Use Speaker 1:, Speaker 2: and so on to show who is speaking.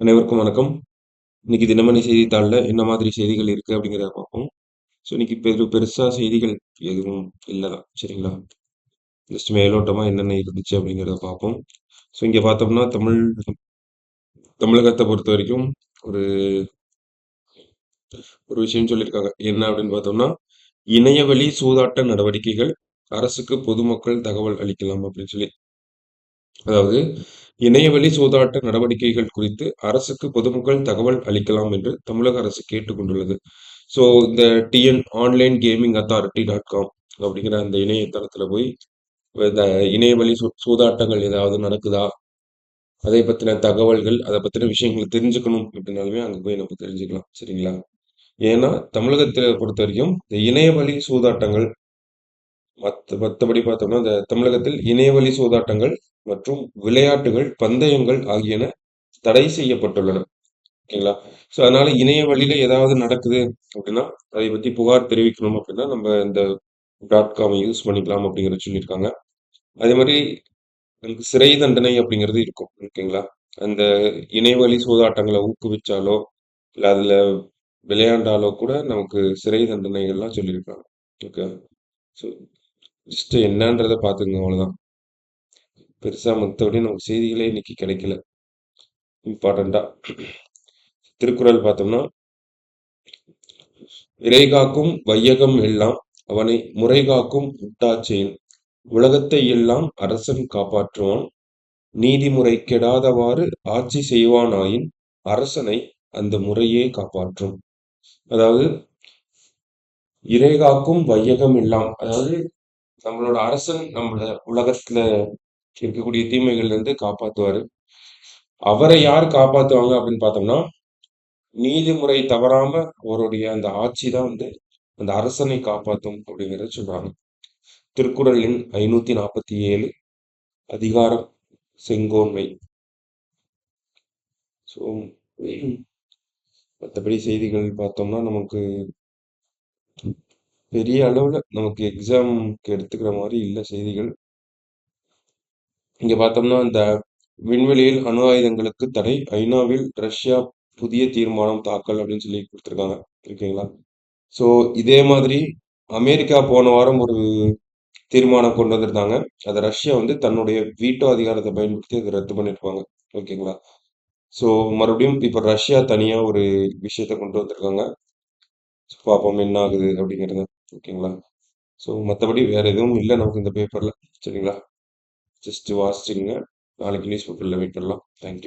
Speaker 1: அனைவருக்கும் வணக்கம். இன்னைக்கு தினமணி செய்தித்தாள்ல என்ன மாதிரி செய்திகள் இருக்கு அப்படிங்கிறத பார்ப்போம். ஸோ இன்னைக்கு பெருசா செய்திகள் எதுவும் இல்லதான். சரிங்களா? ஜஸ்ட் மேலோட்டமா என்னென்ன இருந்துச்சு அப்படிங்கிறத பார்ப்போம். ஸோ இங்க பார்த்தோம்னா தமிழகத்தை பொறுத்த வரைக்கும் ஒரு ஒரு விஷயம் சொல்லியிருக்காங்க. என்ன அப்படின்னு பார்த்தோம்னா, இணையவழி சூதாட்ட நடவடிக்கைகள் அரசுக்கு பொதுமக்கள் தகவல் அளிக்கலாம் அப்படின்னு சொல்லி. அதாவது இணையவழி சூதாட்ட நடவடிக்கைகள் குறித்து அரசுக்கு பொதுமக்கள் தகவல் அளிக்கலாம் என்று தமிழக அரசு கேட்டுக்கொண்டுள்ளது. ஸோ இந்த TN online gaming authority dot com அப்படிங்கிற அந்த இணையதளத்துல போய் இந்த இணையவழி சூதாட்டங்கள் ஏதாவது நடக்குதா, அதை பத்தின தகவல்கள், அதை பத்தின விஷயங்களை தெரிஞ்சுக்கணும் அப்படின்னாலுமே அங்க போய் நம்ம தெரிஞ்சுக்கலாம். சரிங்களா? ஏன்னா தமிழகத்துல பொறுத்த வரைக்கும் இந்த இணையவழி சூதாட்டங்கள் மத்தபடி பார்த்தோம்னா இந்த தமிழகத்தில் இணையவழி சூதாட்டங்கள் மற்றும் விளையாட்டுகள், பந்தயங்கள் ஆகியன தடை செய்யப்பட்டுள்ளன. ஓகேங்களா? ஸோ அதனால இணைய வழியில ஏதாவது நடக்குது அப்படின்னா, அதை பத்தி புகார் தெரிவிக்கணும் அப்படின்னா, நம்ம இந்த .com யூஸ் பண்ணிக்கலாம் அப்படிங்கிறத சொல்லியிருக்காங்க. அதே மாரி நமக்கு சிறை தண்டனை அப்படிங்கிறது இருக்கும். ஓகேங்களா? அந்த இணையவழி சூதாட்டங்கள ஊக்குவிச்சாலோ, இல்ல அதுல விளையாண்டாலோ கூட நமக்கு சிறை தண்டனைகள்லாம் சொல்லியிருக்காங்க. ஓகே. ஸோ ஜஸ்ட் என்னன்றத பார்த்துக்கங்க அவ்வளோதான். பெருசா மத்தபடி நமக்கு செய்திகளே இன்னைக்கு கிடைக்கல. இம்பார்ட்டன்ட்டா. திருக்குறள் பார்த்தோம்னா, "இறைகாக்கும் வையகம் எல்லாம் அவனை முறைகாக்கும் முட்டாச்செயின் உலகத்தை எல்லாம் அரசன் காப்பாற்றுவான் நீதிமுறை கெடாதவாறு ஆட்சி செய்வானாயின் அரசனை அந்த முறையே காப்பாற்றும்." அதாவது இறைகாக்கும் வையகம் எல்லாம், அதாவது நம்மளோட அரசன் நம்மள உலகத்துல இருக்கக்கூடிய தீமைகள்ல இருந்து காப்பாத்துவாரு. அவரை யார் காப்பாத்துவாங்க அப்படின்னு பார்த்தோம்னா, நீதிமுறை தவறாம அவருடைய அந்த ஆட்சி தான் அந்த அரசனை காப்பாத்தும் அப்படிங்கிறத சொல்றாங்க. திருக்குறள் எண் 547, அதிகாரம் செங்கோன்மை. ஸோ மற்றபடி செய்திகள் பார்த்தோம்னா நமக்கு பெரிய அளவுல நமக்கு எக்ஸாம்க்கு எடுத்துக்கிற மாதிரி இல்லை செய்திகள். இங்க பார்த்தோம்னா இந்த விண்வெளியில் அணு ஆயுதங்களுக்கு தடை, ஐநாவில் ரஷ்யா புதிய தீர்மானம் தாக்கல் அப்படின்னு சொல்லி கொடுத்துருக்காங்க. ஓகேங்களா? ஸோ இதே மாதிரி அமெரிக்கா போன வாரம் ஒரு தீர்மானம் கொண்டு வந்திருந்தாங்க. அதை ரஷ்யா தன்னுடைய வீட்டோ அதிகாரத்தை பயன்படுத்தி அதை ரத்து பண்ணிருப்பாங்க. ஓகேங்களா? ஸோ மறுபடியும் இப்போ ரஷ்யா தனியா ஒரு விஷயத்த கொண்டு வந்திருக்காங்க. பார்ப்போம் என்ன ஆகுது அப்படிங்கிறத. ஓகேங்களா? ஸோ மற்றபடி வேற எதுவும் இல்லை நமக்கு இந்த பேப்பர்ல. சரிங்களா? ஜஸ்ட் வாசிச்சுங்க. நாளைக்கு நியூஸ் பேப்பர்ல வெயிட் பண்ணலாம். தேங்க்யூ.